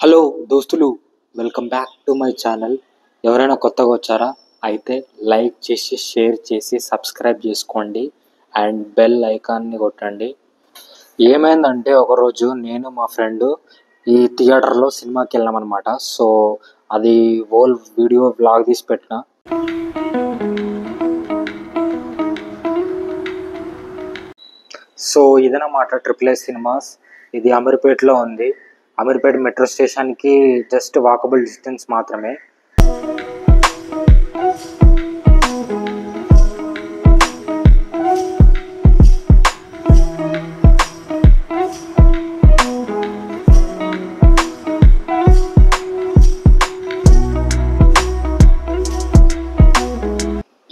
Hello దోస్తులు, welcome back to my channel. ఎవరైనా కొత్తగా వచ్చారా అయితే లైక్ చేసి షేర్ చేసి సబ్స్క్రైబ్ చేసుకోండి అండ్ బెల్ ఐకాన్ని కొట్టండి. ఏమైందంటే ఒకరోజు నేను మా ఫ్రెండ్ ఈ థియేటర్లో సినిమాకి వెళ్ళామన్నమాట. సో అది హోల్ వీడియో బ్లాగ్ తీసి పెట్టిన. సో ఇదన్నమాట ట్రిపుల్ ఏ సినిమాస్. ఇది అమీర్పేటలో ఉంది. అమీర్పేట మెట్రో స్టేషన్కి జస్ట్ వాకబుల్ డిస్టెన్స్ మాత్రమే.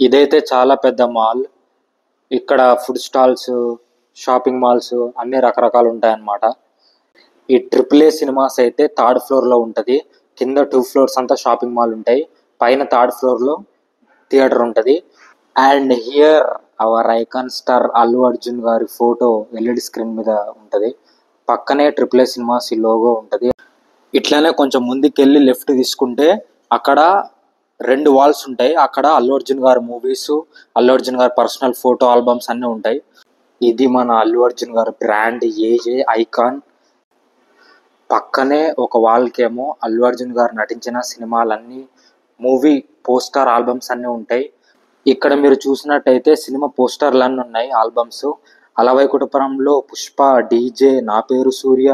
ఇదైతే చాలా పెద్ద మాల్. ఇక్కడ ఫుడ్ స్టాల్స్, షాపింగ్ మాల్స్ అన్ని రకరకాలు ఉంటాయన్నమాట. ఈ ట్రిపుల్ ఏ సినిమాస్ అయితే థర్డ్ ఫ్లోర్లో ఉంటుంది. కింద 2 ఫ్లోర్స్ అంతా షాపింగ్ మాల్ ఉంటాయి. పైన థర్డ్ ఫ్లోర్లో థియేటర్ ఉంటుంది. And here our icon star Allu Arjun గారి ఫోటో ఎల్ఈడి స్క్రీన్ మీద ఉంటుంది. పక్కనే ట్రిపుల్ ఏ సినిమాస్ ఈ లోగో ఉంటుంది. ఇట్లానే కొంచెం ముందుకెళ్ళి లెఫ్ట్ తీసుకుంటే అక్కడ 2 వాల్స్ ఉంటాయి. అక్కడ అల్లు అర్జున్ గారి మూవీస్, అల్లు అర్జున్ గారి పర్సనల్ ఫోటో ఆల్బమ్స్ అన్నీ ఉంటాయి. ఇది మన అల్లు అర్జున్ గారి బ్రాండ్ ఏజే ఐకాన్. పక్కనే ఒక వాల్కేమో అల్లు అర్జున్ గారు నటించిన సినిమాలన్నీ మూవీ పోస్టర్ ఆల్బమ్స్ అన్నీ ఉంటాయి. ఇక్కడ మీరు చూసినట్టయితే సినిమా పోస్టర్లు అన్నీ ఉన్నాయి, ఆల్బమ్స్. అలవైకుంఠపురంలో పుష్ప, డీజే, నా పేరు సూర్య,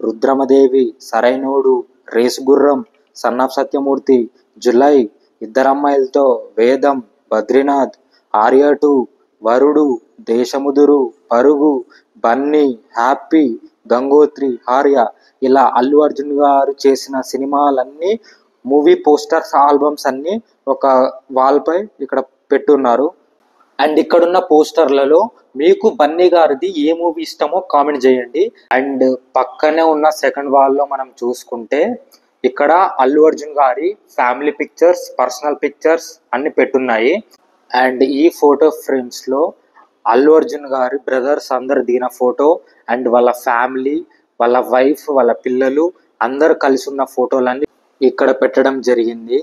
రుద్రమదేవి, సరైనోడు, రేసు గుర్రం, సన్నాఫ్ సత్యమూర్తి, జులై, ఇద్దరమ్మాయిలతో, వేదం, బద్రీనాథ్, ఆర్య 2, వరుడు, దేశముదురు, పరుగు, బన్నీ, హ్యాపీ, గంగోత్రి, ఆర్య, ఇలా అల్లు అర్జున్ గారు చేసిన సినిమాలన్నీ మూవీ పోస్టర్స్ ఆల్బమ్స్ అన్నీ ఒక వాల్పై ఇక్కడ పెట్టున్నారు. అండ్ ఇక్కడున్న పోస్టర్లలో మీకు బన్నీ గారిది ఏ మూవీ ఇష్టమో కామెంట్ చేయండి. అండ్ పక్కనే ఉన్న సెకండ్ వాల్లో మనం చూసుకుంటే ఇక్కడ అల్లు అర్జున్ గారి ఫ్యామిలీ పిక్చర్స్, పర్సనల్ పిక్చర్స్ అన్ని పెట్టున్నాయి. అండ్ ఈ ఫోటో ఫ్రేమ్స్లో అల్లు అర్జున్ గారి బ్రదర్స్ అందరు దిగిన ఫోటో అండ్ వాళ్ళ ఫ్యామిలీ, వాళ్ళ వైఫ్, వాళ్ళ పిల్లలు అందరు కలిసి ఉన్న ఫోటోలన్నీ ఇక్కడ పెట్టడం జరిగింది.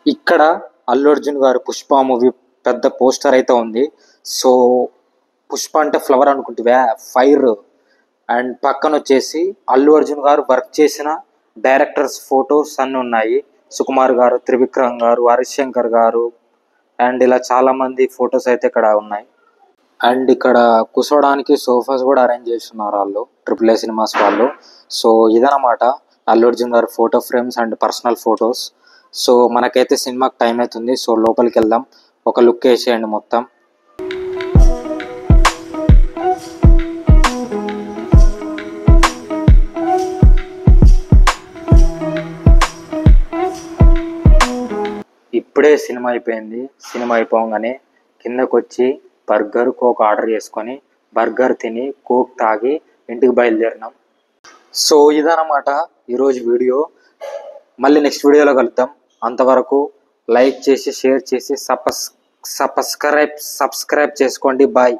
ఇక్కడ అల్లు అర్జున్ గారు పుష్ప మూవీ పెద్ద పోస్టర్ అయితే ఉంది. సో పుష్ప అంటే ఫ్లవర్ అనుకుంటువా, ఫైర్. అండ్ పక్కన వచ్చేసి అల్లు అర్జున్ గారు వర్క్ చేసిన డైరెక్టర్స్ ఫొటోస్ అన్నీ ఉన్నాయి. సుకుమార్ గారు, త్రివిక్రమ్ గారు, హరిశంకర్ గారు అండ్ ఇలా చాలామంది ఫొటోస్ అయితే ఇక్కడ ఉన్నాయి. అండ్ ఇక్కడ కూర్చోడానికి సోఫాస్ కూడా అరేంజ్ చేస్తున్నారు వాళ్ళు ట్రిపుల్ ఏ సినిమాస్ వాళ్ళు. సో ఇదన్నమాట అల్లు అర్జున్ గారు photo frames and personal photos. So మనకైతే సినిమాకి టైం అవుతుంది. సో లోపలికి వెళ్దాం, ఒక లుక్ వేసేయండి మొత్తం. ఇప్పుడే సినిమా అయిపోయింది. సినిమా అయిపోగానే కిందకు వచ్చి బర్గర్, కోక్ ఆర్డర్ చేసుకొని బర్గర్ తిని కోక్ తాగి ఇంటికి బయలుదేరినాం. సో ఇదన్నమాట ఈరోజు వీడియో. మళ్ళీ నెక్స్ట్ వీడియోలో కలుద్దాం. అంతవరకు లైక్ చేసి షేర్ చేసి సబ్స్క్రైబ్ చేసుకోండి. బాయ్.